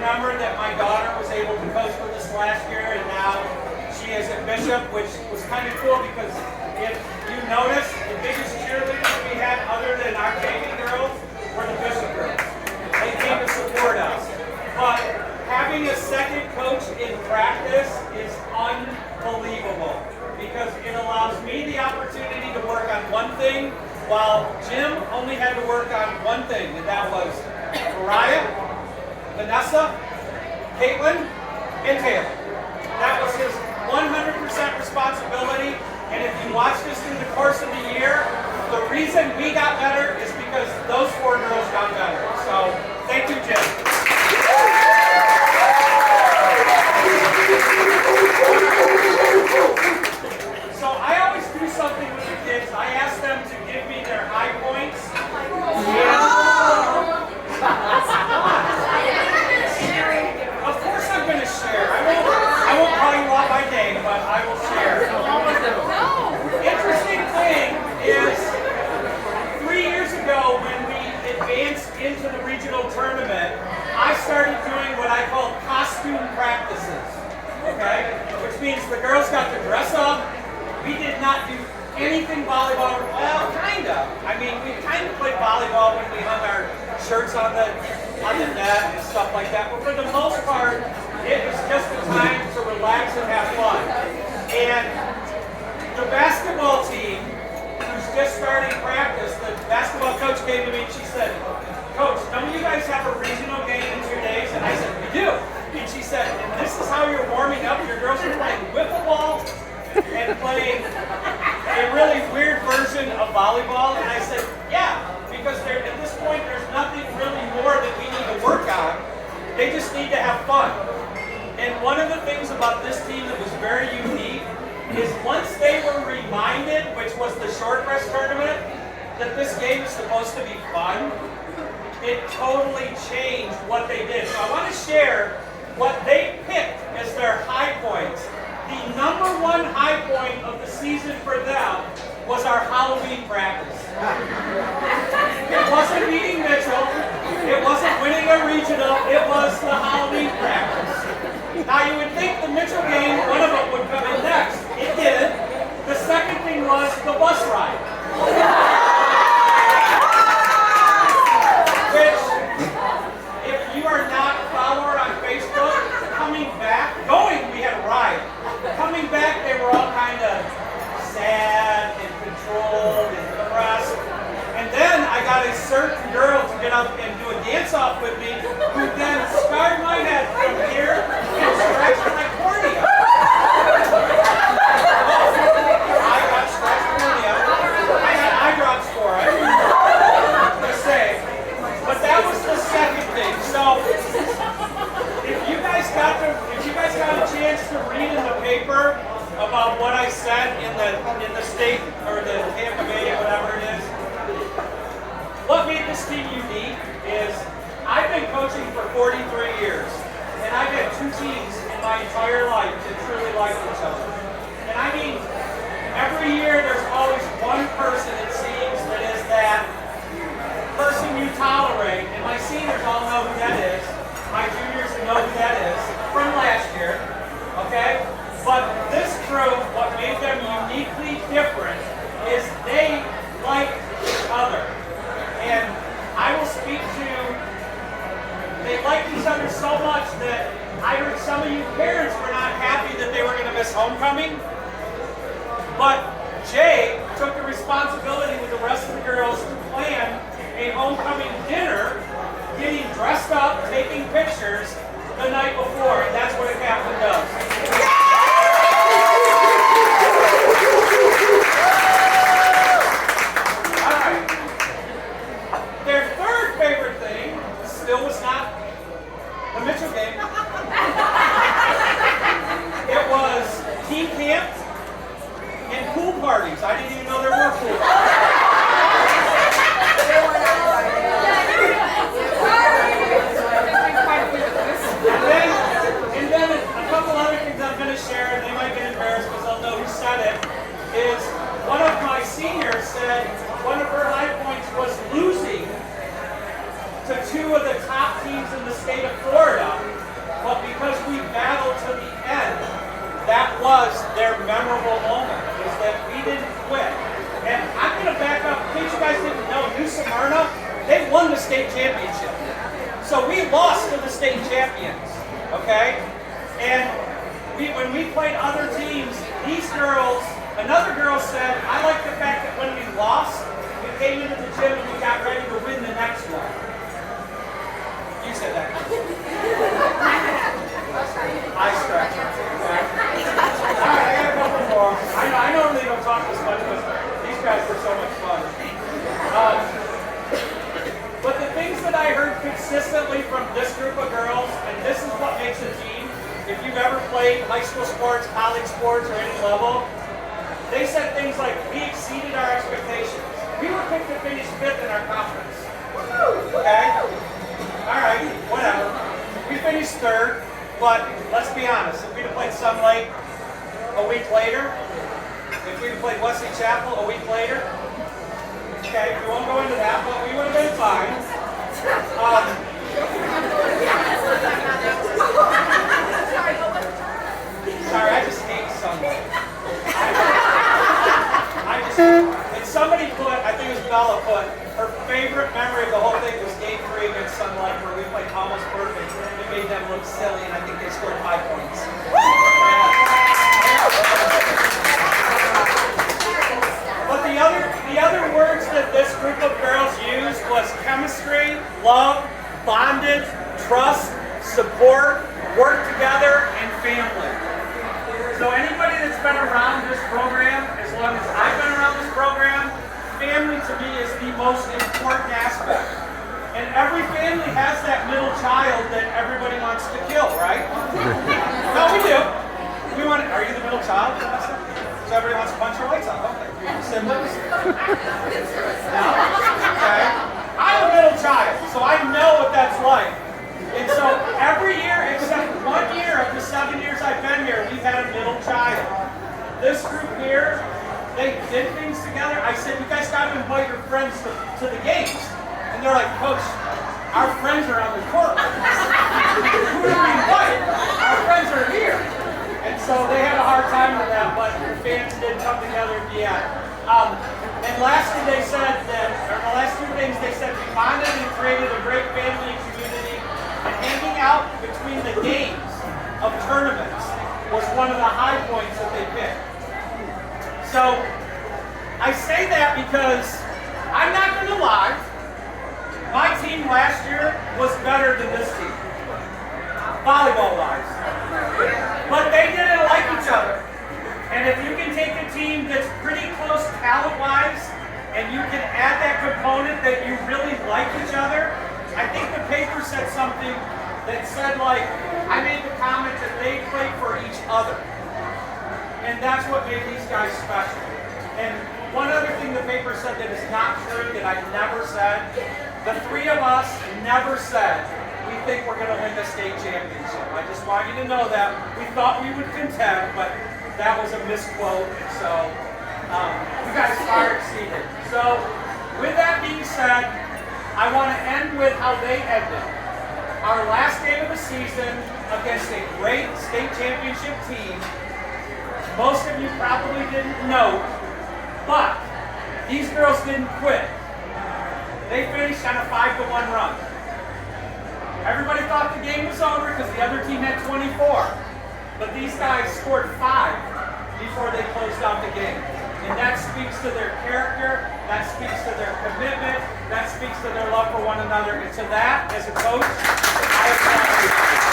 remember that my daughter was able to coach with us last year, and now she is at Bishop, which was kind of cool because if you notice, the biggest cheerleaders we had other than our baby girls were the Bishop girls. They came to support us. But having a second coach in practice is unbelievable because it allows me the opportunity to work on one thing while Jim only had to work on one thing, and that was Mariah, Vanessa, Caitlin, and Taylor. That was his 100% responsibility, and if you watch this through the course of the year, the reason we got better is because those 4 girls got better. So, thank you, Jim. So I always do something with the kids. I ask them to give me their high points. Of course I'm going to share. I won't call you out by name, but I will share. Interesting thing is, 3 years ago when we advanced into the regional tournament, I started doing what I call costume practices. Okay? Which means the girls got to dress up. We did not do anything volleyball. Well, kind of. I mean, we kind of played volleyball when we hung our shirts on the net and stuff like that. But for the most part, it was just a time to relax and have fun. And the basketball team, who's just starting practice, the basketball coach came to me and she said, "Coach, don't you guys have a regional game in 2 days?" And I said, "We do." And she said, "And this is how you're warming up? Your girls are playing wiffle ball and playing a really weird version of volleyball?" And I said, "Yeah, because at this point there's nothing really more that we need to work on. They just need to have fun." And one of the things about this team that was very unique is once they were reminded, which was the short press tournament, that this game is supposed to be fun, it totally changed what they did. So I want to share what they picked as their high points. The #1 high point of the season for them was our Halloween practice. It wasn't beating Mitchell. It wasn't winning a regional. It was the Halloween practice. Now you would think the Mitchell game, one of them would come in next. It did. The second thing was the bus ride. Which, if you are not a follower on Facebook, going we had a ride. Coming back, they were all kind of sad and controlled and depressed. And then I got a certain girl to get up and do a dance-off with me, who then scarred my head from here and scratched my cornea. I got scratched cornea. I had eye drops for it. Just say. But that was the second thing. So if you guys got a chance to read in the paper about what I said in the state or the Tampa Bay or whatever it is, what made this team unique is I've been coaching for 43 years, and I've had 2 teams in my entire life that truly like each other. And I mean, every year there's always one person, it seems, that is that person you tolerate, and my seniors all know who that is. My juniors know who that is from last year, okay? But this group, what made them uniquely different is they like each other. And I will speak to, they like each other so much that I heard some of you parents were not happy that they were going to miss homecoming. But Jay took the responsibility with the rest of the girls to plan a homecoming dinner, getting dressed up, taking pictures the night before, and that's what a captain does. All right. Their third favorite thing still was not the Mitchell game. It was team camp and pool parties. I didn't even know there were pool parties. And then a couple other They won the state championship. So we lost to the state champions, okay? And when we played other teams, these girls, another girl said, I like the fact that when we lost, we came into the gym and we got ready to win the next one. You said that. I stretch. Okay. All right, I got a couple more. I normally don't talk this much, but these guys were so much fun. But the things that I heard consistently from this group of girls, and this is what makes a team, if you've ever played high school sports, college sports, or any level, they said things like, we exceeded our expectations. We were picked to finish 5th in our conference. Okay? Alright, whatever. We finished 3rd, but let's be honest, if we'd have played Sun Lake a week later, if we'd have played Wesley Chapel a week later, okay, we won't go into that, but we would have been fine. Sorry, I just hate Sun Lake. And somebody put, I think it was Bella put, her favorite memory of the whole thing was game 3 against Sun Lake, where we played almost perfect. It made them look silly, and I think they scored 5 points. But the other words that this group of girls used was chemistry, love, bondage, trust, support, work together, and family. So anybody that's been around this program, as long as I've been around this program, family to me is the most important aspect. And every family has that middle child that everybody wants to kill, right? No, we do. Are you the middle child? So everybody wants to punch your lights out, okay? Siblings? No? Okay. I'm a middle child, so I know what that's like. And so every year, except 1 year of the 7 years I've been here, we've had a middle child. This group here, they did things together. I said, you guys got to invite your friends to the games. And they're like, Coach, our friends are on the court. Who do we invite? Our friends are here. And so they had a hard time with that, but the fans did come together at the end. And lastly, they said that, or the last 2 things, they said we bonded and created a great family and community. And hanging out between the games of tournaments was one of the high points that they picked. So I say that because I'm not going to lie. My team last year was better than this team, volleyball-wise. But they didn't like each other. And if you can take a team that's pretty close talent-wise, and you can add that component that you really like each other, I think the paper said something that said, like, I made the comment that they played for each other. And that's what made these guys special. And one other thing the paper said that is not true, that I never said, the 3 of us never said, we think we're going to win the state championship. I just want you to know that. We thought we would contend, but that was a misquote. So you guys far exceeded. So with that being said, I want to end with how they ended. Our last game of the season against a great state championship team. Most of you probably didn't know, but these girls didn't quit. They finished on a 5-1 run. Everybody thought the game was over because the other team had 24. But these guys scored 5 before they closed out the game. And that speaks to their character, that speaks to their commitment, that speaks to their love for one another. And to that, as a coach, I applaud you.